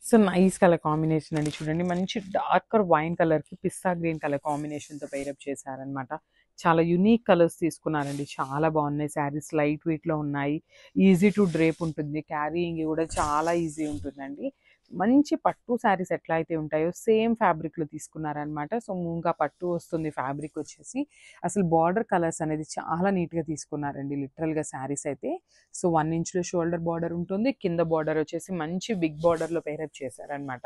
So nice colour combination అండి. చూడండి మంచి డార్కర్ వైన్ కలర్‌కి పిస్తా గ్రీన్ కలర్ కాంబినేషన్‌తో పెయిరప్ చేశారనమాట. చాలా యూనిక్ కలర్స్ తీసుకున్నారండి. చాలా బాగున్నాయి. శారీస్ లైట్ వెయిట్‌లో ఉన్నాయి. ఈజీ టు డ్రేప్ ఉంటుంది. క్యారీయింగ్ కూడా చాలా ఈజీ ఉంటుందండి. మంచి పట్టు శారీస్ ఎట్లా అయితే ఉంటాయో సేమ్ ఫ్యాబ్రిక్‌లో తీసుకున్నారనమాట. సో మూంగా పట్టు వస్తుంది ఫ్యాబ్రిక్ వచ్చేసి. అసలు బార్డర్ కలర్స్ అనేది చాలా నీట్‌గా తీసుకున్నారండి లిటరల్‌గా శారీస్ అయితే. సో 1 ఇంచ్‌లో షోల్డర్ బార్డర్ ఉంటుంది. కింద బార్డర్ వచ్చేసి మంచి బిగ్ బార్డర్‌లో పెయిరప్ చేశారనమాట.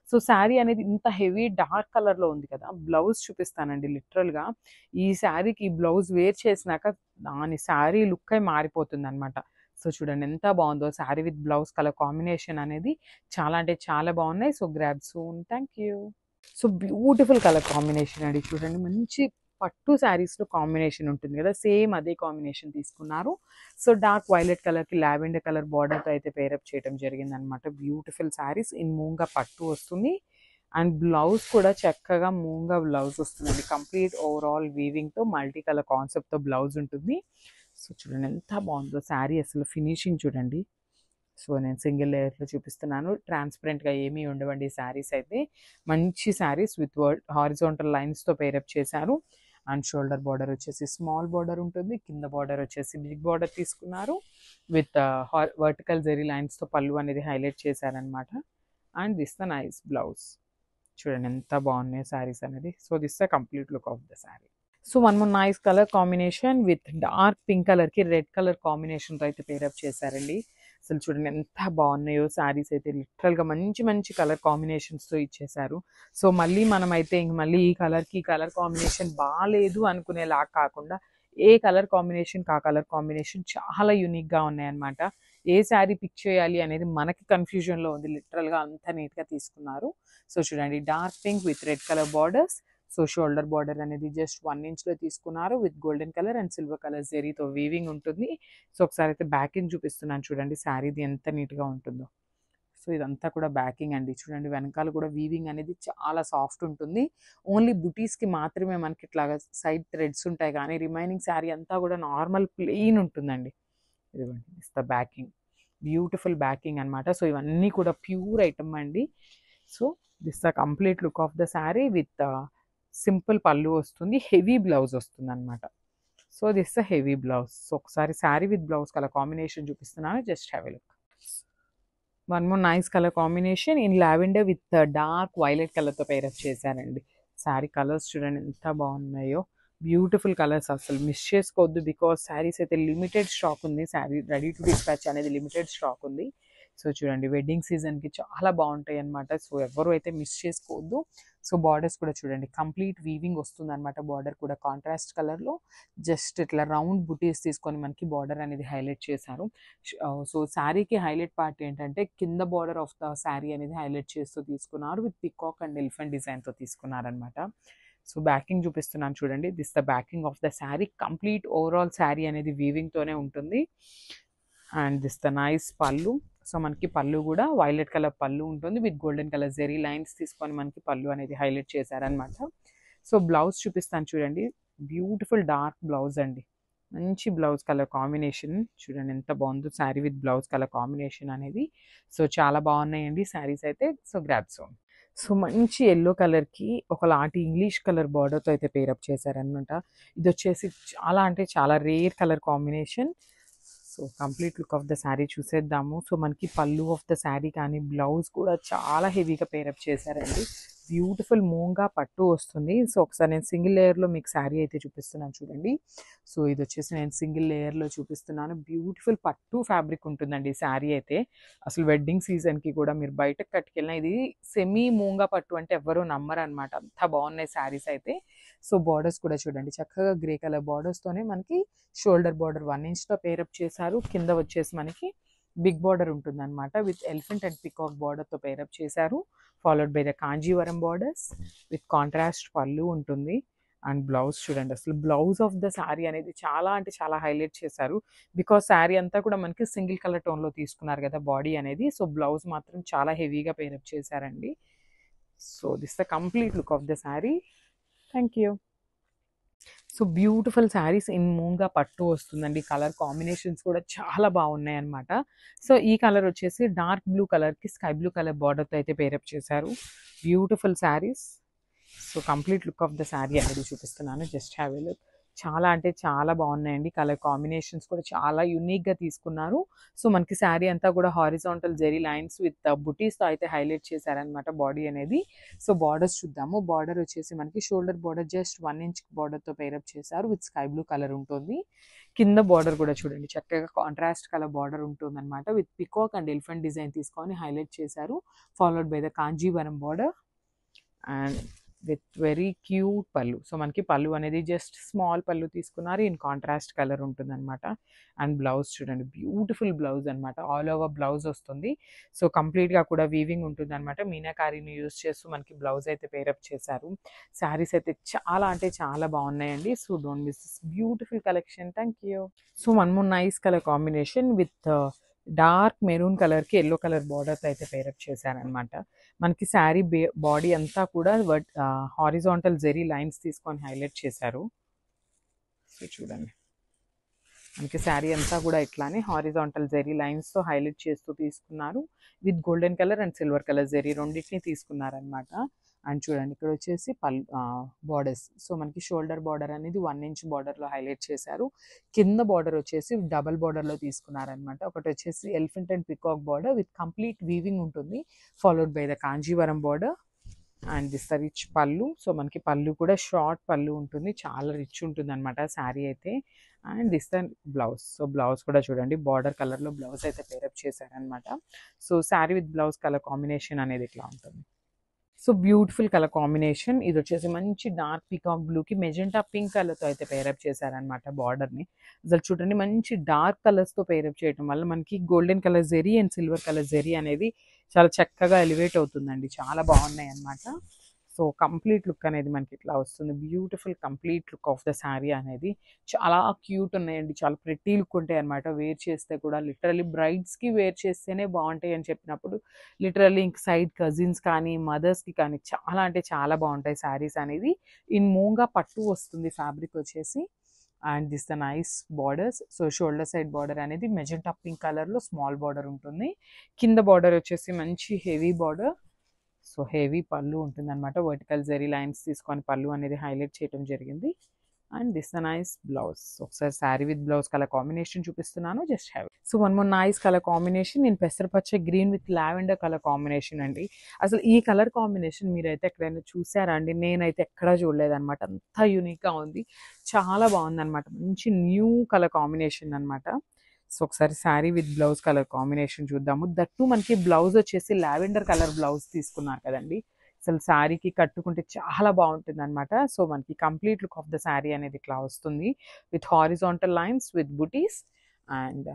సో శారీ అనేది ఇంత హెవీ డార్క్ కలర్‌లో ఉంది కదా! బ్లౌజ్ చూపిస్తానండి లిటరల్‌గా. ఈ శారీకి బ్లౌజ్ వేర్ చేసినాక దాని శారీ లుక్కే మారిపోతుందనమాట. సో చూడండి ఎంత బాగుందో sari with blouse colour combination అనేది చాలా అంటే చాలా బాగున్నాయి. So grab soon. Thank you. So beautiful colour combination అండి. చూడండి మంచి పట్టు శారీస్‌లో కాంబినేషన్ ఉంటుంది కదా! సేమ్ అదే కాంబినేషన్ తీసుకున్నారు. సో డార్క్ వైలెట్ కలర్‌కి లావెండర్ కలర్ బార్డర్‌తో అయితే పేరప్ చేయడం జరిగిందనమాట. బ్యూటిఫుల్ శారీస్ ఇన్ మూంగా పట్టు వస్తుంది. అండ్ బ్లౌజ్ కూడా చక్కగా మూంగా బ్లౌజ్ వస్తుందండి. కంప్లీట్ ఓవరాల్ వీవింగ్‌తో మల్టీ కలర్ కాన్సెప్ట్‌తో బ్లౌజ్ ఉంటుంది. సో చూడండి ఎంత బాగుందో శారీ అసలు ఫినిషింగ్ చూడండి. సో నేను సింగిల్ లేయర్‌లో చూపిస్తున్నాను. ట్రాన్స్‌పరెంట్‌గా ఏమీ ఉండవండి శారీస్ అయితే. మంచి శారీస్ విత్ హారిజాంటల్ లైన్స్‌తో పేరప్ చేశారు. అండ్ షోల్డర్ బార్డర్ వచ్చేసి స్మాల్ బార్డర్ ఉంటుంది. కింద బార్డర్ వచ్చేసి బిగ్ బార్డర్ తీసుకున్నారు. విత్ వర్టికల్ జెరీ లైన్స్‌తో పళ్ళు అనేది హైలైట్ చేశారనమాట. And this the nice blouse. చూడండి ఎంత బాగున్నాయి శారీస్ అనేది. So this the complete look of the sari. So one more nice colour combination with dark pink కలర్‌కి రెడ్ కలర్ కాంబినేషన్‌తో అయితే పేరప్ చేశారండి. అసలు చూడండి ఎంత బాగున్నాయో శారీస్ అయితే లిటరల్‌గా మంచి మంచి కలర్ కాంబినేషన్స్‌తో ఇచ్చేశారు. సో మళ్ళీ మనమైతే ఇంక మళ్ళీ ఈ కలర్ కాంబినేషన్ బాలేదు అనుకునేలా కాకుండా ఏ కలర్ కాంబినేషన్‌కి ఆ కలర్ కాంబినేషన్ చాలా యూనిక్‌గా ఉన్నాయన్నమాట. ఏ శారీ పిక్ చేయాలి అనేది మనకి కన్‌ఫ్యూజన్‌లో ఉంది. లిటరల్‌గా అంత నీట్‌గా తీసుకున్నారు. సో చూడండి dark pink with red colour borders. So shoulder border అనేది జస్ట్ 1 ఇంచ్‌లో తీసుకున్నారు. With golden colour and silver colour జెరీతో వీవింగ్ ఉంటుంది. సో ఒకసారి అయితే బ్యాకింగ్ చూపిస్తున్నాను చూడండి శారీది ఎంత నీట్‌గా ఉంటుందో. సో ఇదంతా కూడా బ్యాకింగ్ అండి. చూడండి వెనకాల కూడా వీవింగ్ అనేది చాలా సాఫ్ట్ ఉంటుంది. ఓన్లీ బుటీస్‌కి మాత్రమే మనకి ఇట్లాగా సైడ్ థ్రెడ్స్ ఉంటాయి కానీ రిమైనింగ్ శారీ అంతా కూడా నార్మల్ ప్లెయిన్ ఉంటుందండి. ఇదిగోండి it's the backing. Beautiful backing అనమాట. సో ఇవన్నీ కూడా ప్యూర్ ఐటమ్ అండి. So this the complete look of the sari with simple పళ్ళు వస్తుంది. హెవీ బ్లౌజ్ వస్తుందనమాట. So this the heavy blouse. So ఒకసారి sari with blouse colour combination చూపిస్తున్నాను. Just have a look. One more nice colour combination in lavender with dark violet కలర్‌తో pair up చేశారండి. Sari colours చూడండి ఎంత బాగున్నాయో. బ్యూటిఫుల్ కలర్స్ అసలు మిస్ చేసుకోవద్దు. బికాజ్ శారీస్ అయితే లిమిటెడ్ స్టాక్ ఉంది. శారీ రెడీ టు డిస్పాచ్ అనేది లిమిటెడ్ స్టాక్ ఉంది. సో చూడండి వెడ్డింగ్ సీజన్‌కి చాలా బాగుంటాయి అన్నమాట. సో ఎవరు అయితే మిస్ చేసుకోవద్దు. సో బార్డర్స్ కూడా చూడండి కంప్లీట్ వీవింగ్ వస్తుందన్నమాట. బార్డర్ కూడా కాంట్రాస్ట్ కలర్‌లో జస్ట్ ఇట్లా రౌండ్ బుటీస్ తీసుకొని మనకి బార్డర్ అనేది హైలైట్ చేశారు. సో శారీకి హైలైట్ పార్ట్ ఏంటంటే కింద బార్డర్ ఆఫ్ ద శారీ అనేది హైలైట్ చేస్తూ తీసుకున్నారు. విత్ పికాక్ అండ్ ఎలిఫెంట్ డిజైన్‌తో తీసుకున్నారనమాట. సో బ్యాకింగ్ చూపిస్తున్నాను చూడండి. This the backing of the sari. Complete overall sari అనేది వీవింగ్‌తోనే ఉంటుంది. And this the nice pallu. So మనకి పళ్ళు కూడా వైలెట్ కలర్ పళ్ళు ఉంటుంది. With golden colour zari lines తీసుకొని మనకి పళ్ళు అనేది హైలైట్ చేశారనమాట. సో బ్లౌజ్ చూపిస్తాను చూడండి. బ్యూటిఫుల్ డార్క్ బ్లౌజ్ అండి. మంచి బ్లౌజ్ కలర్ కాంబినేషన్. చూడండి ఎంత బాగుందో sari with blouse colour combination అనేది. సో చాలా బాగున్నాయండి శారీస్ అయితే. సో గ్రాబ్ సోన్. సో మంచి యెల్లో కలర్‌కి ఒకలాంటి ఇంగ్లీష్ కలర్ బార్డర్‌తో అయితే పేరప్ చేశారనమాట. ఇదొచ్చేసి చాలా అంటే చాలా rare colour combination. So complete look of the sari చూసేద్దాము. సో మనకి పళ్ళు ఆఫ్ ద శారీ కానీ బ్లౌజ్ కూడా చాలా హెవీగా పేరప్ చేశారండి. బ్యూటిఫుల్ మూంగా పట్టు వస్తుంది. సో ఒకసారి నేను సింగిల్ లేయర్‌లో మీకు శారీ అయితే చూపిస్తున్నాను చూడండి. సో ఇదొచ్చేసి నేను సింగిల్ లేయర్‌లో చూపిస్తున్నాను. బ్యూటిఫుల్ పట్టు ఫ్యాబ్రిక్ ఉంటుందండి ఈ శారీ అయితే. అసలు వెడ్డింగ్ సీజన్‌కి కూడా మీరు బయటకి కట్టుకెళ్ళినా ఇది సెమీ మూంగా పట్టు అంటే ఎవ్వరు నమ్మరనమాట. అంత బాగున్నాయి శారీస్ అయితే. సో బార్డర్స్ కూడా చూడండి చక్కగా గ్రే కలర్ బార్డర్స్‌తోనే మనకి షోల్డర్ బార్డర్ 1 ఇంచ్‌తో పేరప్ చేశారు. కింద వచ్చేసి మనకి బిగ్ బార్డర్ ఉంటుందన్నమాట. విత్ ఎలిఫెంట్ అండ్ పికాక్ బార్డర్‌తో పేరప్ చేశారు. Followed by the Kanjeevaram borders with contrast పళ్ళు ఉంటుంది. అండ్ బ్లౌజ్ చూడండి అసలు బ్లౌజ్ ఆఫ్ ద శారీ అనేది చాలా అంటే చాలా హైలైట్ చేశారు. బికాజ్ శారీ అంతా కూడా మనకి సింగిల్ కలర్ టోన్‌లో తీసుకున్నారు కదా బాడీ అనేది. సో బ్లౌజ్ మాత్రం చాలా హెవీగా పేరప్ చేశారండి. So this the complete look of the sari. Thank you. So beautiful saris in Moonga పట్టు వస్తుందండి. కలర్ కాంబినేషన్స్ కూడా చాలా బాగున్నాయన్నమాట. సో ఈ కలర్ వచ్చేసి డార్క్ బ్లూ కలర్కి స్కై బ్లూ కలర్ బార్డర్తో అయితే పేరప్ చేశారు. Beautiful saris. So complete look of the sari అనేది చూపిస్తున్నాను. Just have a look. చాలా అంటే చాలా బాగున్నాయండి. కలర్ కాంబినేషన్స్ కూడా చాలా యూనిక్గా తీసుకున్నారు. సో మనకి శారీ అంతా కూడా హారిజాంటల్ జెరీ లైన్స్ విత్ బుటీస్తో అయితే హైలైట్ చేశారనమాట బాడీ అనేది. సో బార్డర్స్ చూద్దాము. బార్డర్ వచ్చేసి మనకి షోల్డర్ బార్డర్ జస్ట్ 1 ఇంచ్ బార్డర్తో పేరప్ చేశారు విత్ స్కై బ్లూ కలర్ ఉంటుంది. కింద బార్డర్ కూడా చూడండి చక్కగా కాంట్రాస్ట్ కలర్ బార్డర్ ఉంటుంది అనమాట. With peacock and elephant design తీసుకొని హైలైట్ చేశారు. Followed by the Kanjeevaram border and with very cute పళ్ళు. సో మనకి పళ్ళు అనేది జస్ట్ స్మాల్ పళ్ళు తీసుకున్నారు. ఇన్ కాంట్రాస్ట్ కలర్ ఉంటుంది అనమాట. అండ్ బ్లౌజ్ చూడండి, బ్యూటిఫుల్ బ్లౌజ్ అనమాట. ఆల్ ఓవర్ బ్లౌజ్ వస్తుంది. సో కంప్లీట్గా కూడా వీవింగ్ ఉంటుంది అనమాట. మీనాకారీని యూజ్ చేస్తూ మనకి బ్లౌజ్ అయితే పేరప్ చేశారు. శారీస్ అయితే చాలా అంటే చాలా బాగున్నాయండి. So don't miss this beautiful collection. Thank you. So one more nice colour combination with dark maroon కలర్కి ఎల్లో కలర్ బార్డర్తో అయితే పేరప్ చేశారనమాట. మనకి శారీ బాడీ అంతా కూడా హారిజాంటల్ జెరీ లైన్స్ తీసుకొని హైలైట్ చేశారు. సో చూడండి మనకి శారీ అంతా కూడా ఇట్లానే హారిజాంటల్ జెరీ లైన్స్తో హైలైట్ చేస్తూ తీసుకున్నారు. With golden colour and silver colour zari రెండింటిని తీసుకున్నారనమాట. అండ్ చూడండి ఇక్కడ వచ్చేసి బార్డర్స్. సో మనకి షోల్డర్ బార్డర్ అనేది 1 ఇంచ్ బార్డర్లో హైలైట్ చేశారు. కింద బార్డర్ వచ్చేసి డబల్ బార్డర్లో తీసుకున్నారనమాట. ఒకటి వచ్చేసి elephant and peacock border with complete weaving ఉంటుంది. Followed by the Kanjeevaram border and this the rich పళ్ళు. సో మనకి పళ్ళు కూడా షార్ట్ పళ్ళు ఉంటుంది. చాలా రిచ్ ఉంటుంది అనమాట శారీ అయితే. And this the blouse. So blouse కూడా చూడండి బార్డర్ కలర్లో బ్లౌజ్ అయితే పేరప్ చేశారనమాట. So sari with blouse colour combination అనేది ఇట్లా ఉంటుంది. So beautiful colour combination. ఇది వచ్చేసి మంచి డార్క్ పికాక్ బ్లూకి మెజెంటా పింక్ కలర్తో అయితే పేరప్ చేశారనమాట బార్డర్ని. అసలు చూడండి మంచి డార్క్ కలర్స్తో పేరప్ చేయడం వల్ల మనకి golden colour zari and silver colour zari అనేది చాలా చక్కగా ఎలివేట్ అవుతుందండి. చాలా బాగున్నాయి అన్నమాట. సో కంప్లీట్ లుక్ అనేది మనకి ఇట్లా వస్తుంది. Beautiful complete look of the sari అనేది చాలా క్యూట్ ఉన్నాయండి. చాలా ప్రెటీ లుక్ ఉంటాయి అనమాట. వేర్ చేస్తే కూడా లిటరలీ బ్రైడ్స్కి వేర్ చేస్తేనే బాగుంటాయి అని చెప్పినప్పుడు లిటరలీ ఇంక సైడ్ కజిన్స్ కానీ మదర్స్కి కానీ చాలా అంటే చాలా బాగుంటాయి శారీస్ అనేది. ఇన్ మూంగా పట్టు వస్తుంది ఫ్యాబ్రిక్ వచ్చేసి. And this the nice borders. So shoulder side border అనేది మెజెంటా పింక్ కలర్లో స్మాల్ బార్డర్ ఉంటుంది. కింద బార్డర్ వచ్చేసి మంచి హెవీ బార్డర్. సో హెవీ పళ్ళు ఉంటుంది అనమాట. వర్టికల్ జెరీ లైన్స్ తీసుకొని పళ్ళు అనేది హైలైట్ చేయడం జరిగింది. And this the nice blouse. ఒకసారి sari with blouse colour combination చూపిస్తున్నాను. Just have. So one more nice colour combination నేను పెసరపచ్చ green with lavender colour combination అండి. అసలు ఈ కలర్ కాంబినేషన్ మీరైతే ఎక్కడైనా చూసారా అండి? నేనైతే ఎక్కడా చూడలేదన్నమాట. అంతా యూనిక్గా ఉంది. చాలా బాగుందన్నమాట. మంచి న్యూ కలర్ కాంబినేషన్ అనమాట. సో ఒకసారి sari with blouse colour combination చూద్దాము. దట్టు మనకి బ్లౌజ్ వచ్చేసి లావెండర్ కలర్ బ్లౌజ్ తీసుకున్నారు కదండి. అసలు శారీకి కట్టుకుంటే చాలా బాగుంటుంది అనమాట. సో మనకి complete look of the sari అనేది ఇట్లా వస్తుంది. With horizontal lines with buttis and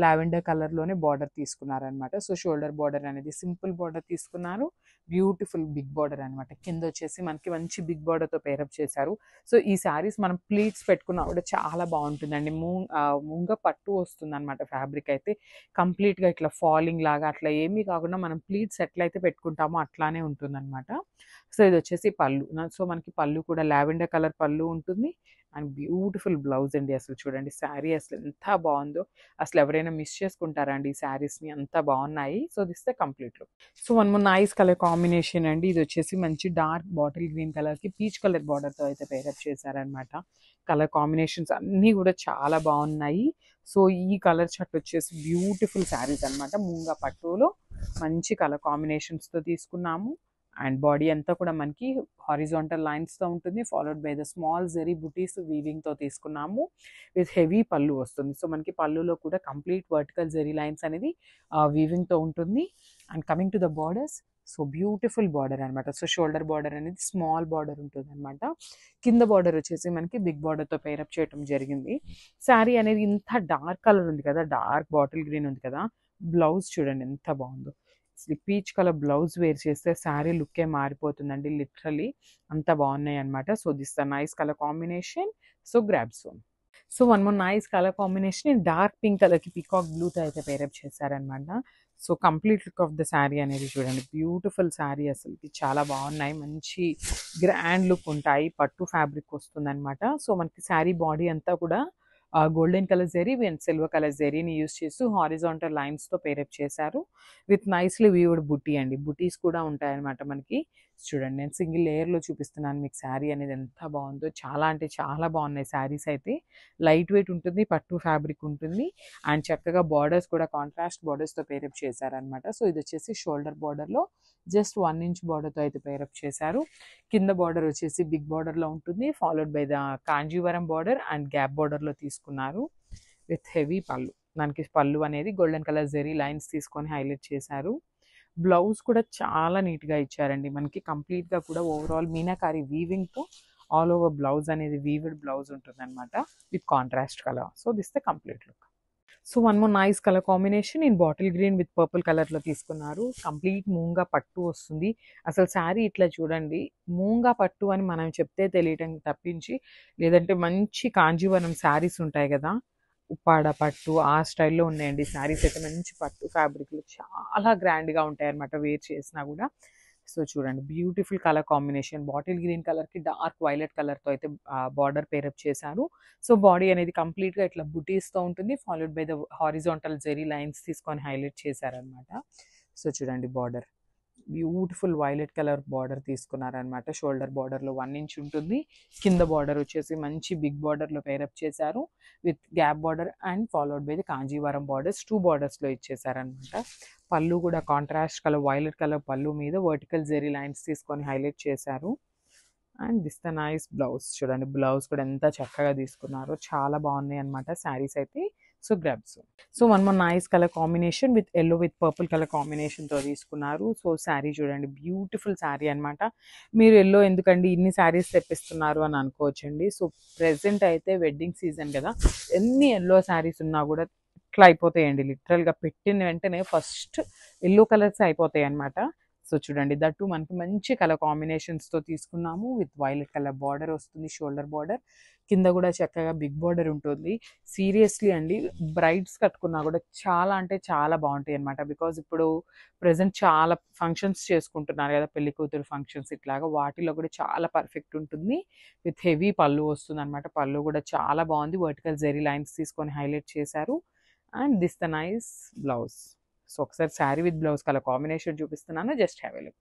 lavender కలర్లోనే బార్డర్ తీసుకున్నారనమాట. సో షోల్డర్ బార్డర్ అనేది సింపుల్ బార్డర్ తీసుకున్నారు. బ్యూటిఫుల్ బిగ్ బార్డర్ అనమాట. కింద వచ్చేసి మనకి మంచి బిగ్ బార్డర్తో పేరప్ చేశారు. సో ఈ శారీస్ మనం ప్లీట్స్ పెట్టుకున్నా కూడా చాలా బాగుంటుందండి. మూంగ పట్టు వస్తుంది అనమాట. ఫ్యాబ్రిక్ అయితే కంప్లీట్గా ఇట్లా ఫాలింగ్ లాగా అట్లా ఏమీ కాకుండా మనం ప్లీట్స్ ఎట్లయితే పెట్టుకుంటామో అట్లానే ఉంటుందన్నమాట. సో ఇది వచ్చేసి పళ్ళు. సో మనకి పళ్ళు కూడా లావెండర్ కలర్ పళ్ళు ఉంటుంది. అండ్ బ్యూటిఫుల్ బ్లౌజ్ అండి. అసలు చూడండి శారీ అసలు ఎంత బాగుందో. అసలు ఎవరైనా మిస్ చేసుకుంటారా అండి ఈ శారీస్ని? అంత బాగున్నాయి. So this the complete look. So one more nice colour combination అండి. ఇది వచ్చేసి మంచి డార్క్ బాటిల్ గ్రీన్ కలర్కి పీచ్ కలర్ బార్డర్తో అయితే పేరప్ చేశారనమాట. కలర్ కాంబినేషన్స్ అన్నీ కూడా చాలా బాగున్నాయి. సో ఈ కలర్ చార్ట్ వచ్చేసి బ్యూటిఫుల్ శారీస్ అనమాట. మూంగా పట్టులో మంచి కలర్ కాంబినేషన్స్తో తీసుకున్నాము. అండ్ బాడీ అంతా కూడా మనకి హారిజాంటల్ లైన్స్తో ఉంటుంది. Followed by the small zari butis వీవింగ్తో తీసుకున్నాము. విత్ హెవీ పళ్ళు వస్తుంది. సో మనకి పళ్ళులో కూడా కంప్లీట్ వర్టికల్ జెరీ లైన్స్ అనేది వీవింగ్తో ఉంటుంది. And coming to the borders. So beautiful border అనమాట. సో షోల్డర్ బార్డర్ అనేది స్మాల్ బార్డర్ ఉంటుంది అనమాట. కింద బార్డర్ వచ్చేసి మనకి బిగ్ బార్డర్తో పేరప్ చేయడం జరిగింది. శారీ అనేది ఇంత డార్క్ కలర్ ఉంది కదా, డార్క్ బాటిల్ గ్రీన్ ఉంది కదా. బ్లౌజ్ చూడండి ఎంత బాగుందో. పీచ్ కలర్ బ్లౌజ్ వేర్ చేస్తే శారీ లుక్కే మారిపోతుందండి. లిటరలీ అంత బాగున్నాయి అనమాట. So this the nice colour combination. So grab son. So one more nice colour combination dark pink కలర్కి పీకాక్ బ్లూతో అయితే పేరప్ చేశారనమాట. So complete look of the sari అనేది చూడండి. బ్యూటిఫుల్ శారీ, అసలుకి చాలా బాగున్నాయి. మంచి గ్రాండ్ లుక్ ఉంటాయి. పట్టు ఫ్యాబ్రిక్ వస్తుందన్నమాట. సో మనకి శారీ బాడీ అంతా కూడా golden colour zari and silver colour జెరీని యూస్ చేస్తూ హారిజాంటల్ లైన్స్తో పేరప్ చేశారు. విత్ నైస్లీ వీవ్డ్ బుటీ అండి. బుటీస్ కూడా ఉంటాయన్నమాట మనకి. చూడండి, నేను సింగిల్ లేయర్లో చూపిస్తున్నాను మీకు శారీ అనేది ఎంత బాగుందో. చాలా అంటే చాలా బాగున్నాయి శారీస్ అయితే. లైట్ వెయిట్ ఉంటుంది, పట్టు ఫ్యాబ్రిక్ ఉంటుంది, అండ్ చక్కగా బార్డర్స్ కూడా కాంట్రాస్ట్ బార్డర్స్తో పేరప్ చేశారనమాట. సో ఇది వచ్చేసి షోల్డర్ బార్డర్లో జస్ట్ 1 ఇంచ్ బార్డర్తో అయితే పేరప్ చేశారు. కింద బార్డర్ వచ్చేసి బిగ్ బార్డర్లో ఉంటుంది, followed by the Kanjeevaram border and gap బార్డర్లో తీసుకున్నారు విత్ హెవీ పళ్ళు. దానికి పళ్ళు అనేది గోల్డెన్ కలర్ జెరీ లైన్స్ తీసుకొని హైలైట్ చేశారు. బ్లౌజ్ కూడా చాలా నీట్గా ఇచ్చారండి మనకి. కంప్లీట్గా కూడా ఓవరాల్ మీనాకారి వీవింగ్తో ఆల్ ఓవర్ బ్లౌజ్ అనేది వీవ్డ్ బ్లౌజ్ ఉంటుంది అనమాట with contrast colour. So this the complete look. So one more nice colour combination in bottle green with purple కలర్లో తీసుకున్నారు. కంప్లీట్ మూంగా పట్టు వస్తుంది. అసలు శారీ ఇట్లా చూడండి, మూంగా పట్టు అని మనం చెప్తే తెలియటం తప్పించి, లేదంటే మంచి కాంజీవరం శారీస్ ఉంటాయి కదా, ఉప్పాడ పట్టు ఆ స్టైల్లో ఉన్నాయండి శారీస్ అయితే. మంచి పట్టు ఫ్యాబ్రిక్లు చాలా గ్రాండ్గా ఉంటాయి అన్నమాట వేర్ చేసినా కూడా. సో చూడండి, beautiful colour combination. Bottle green కలర్కి డార్క్ వైలెట్ కలర్తో అయితే బార్డర్ పేరప్ చేశారు. సో బాడీ అనేది కంప్లీట్గా ఇట్లా బుటీస్తో ఉంటుంది, followed by the horizontal zari lines తీసుకొని హైలైట్ చేశారనమాట. సో చూడండి, border beautiful violet colour border తీసుకున్నారనమాట. షోల్డర్ బార్డర్లో 1 ఇంచ్ ఉంటుంది. కింద బార్డర్ వచ్చేసి మంచి బిగ్ బార్డర్లో పేరప్ చేశారు with gap border and followed by the Kanjeevaram borders. 2 బార్డర్స్లో ఇచ్చేసారనమాట. పళ్ళు కూడా కాంట్రాస్ట్ కలర్ వైలెట్ కలర్ పళ్ళు మీద వర్టికల్ జెరీ లైన్స్ తీసుకొని హైలైట్ చేశారు. And this the nice blouse. చూడండి, బ్లౌజ్ కూడా ఎంత చక్కగా తీసుకున్నారో. చాలా బాగున్నాయి అనమాట శారీస్ అయితే. So grabs. So one more nice colour combination with yellow with purple colour కాంబినేషన్తో తీసుకున్నారు. సో శారీ చూడండి, బ్యూటిఫుల్ శారీ అనమాట. మీరు ఎల్లో ఎందుకండి ఇన్ని శారీస్ తెప్పిస్తున్నారు అని అనుకోవచ్చండి. సో ప్రెసెంట్ అయితే వెడ్డింగ్ సీజన్ కదా, ఎన్ని ఎల్లో శారీస్ ఉన్నా కూడా ఇట్లా అయిపోతాయండి. లిటరల్గా పెట్టిన వెంటనే ఫస్ట్ ఎల్లో కలర్స్ అయిపోతాయి అనమాట. సో చూడండి, దట్టు మనకి మంచి కలర్ కాంబినేషన్స్తో తీసుకున్నాము. విత్ వైలెట్ కలర్ బార్డర్ వస్తుంది, షోల్డర్ బార్డర్. కింద కూడా చక్కగా బిగ్ బార్డర్ ఉంటుంది. సీరియస్లీ అండి, బ్రైడ్స్ కట్టుకున్నా కూడా చాలా అంటే చాలా బాగుంటాయి అనమాట. బికాజ్ ఇప్పుడు ప్రజెంట్ చాలా ఫంక్షన్స్ చేసుకుంటున్నారు కదా, పెళ్లి కూతురు ఫంక్షన్స్ ఇట్లాగా, వాటిలో కూడా చాలా పర్ఫెక్ట్ ఉంటుంది. విత్ హెవీ పళ్ళు వస్తుంది అనమాట. పళ్ళు కూడా చాలా బాగుంది, వర్టికల్ జెరీ లైన్స్ తీసుకొని హైలైట్ చేశారు. And this the nice blouse. So ఒకసారి sari with blouse colour combination చూపిస్తున్నాను, జస్ట్ హ్యావ్ ఎ లుక్.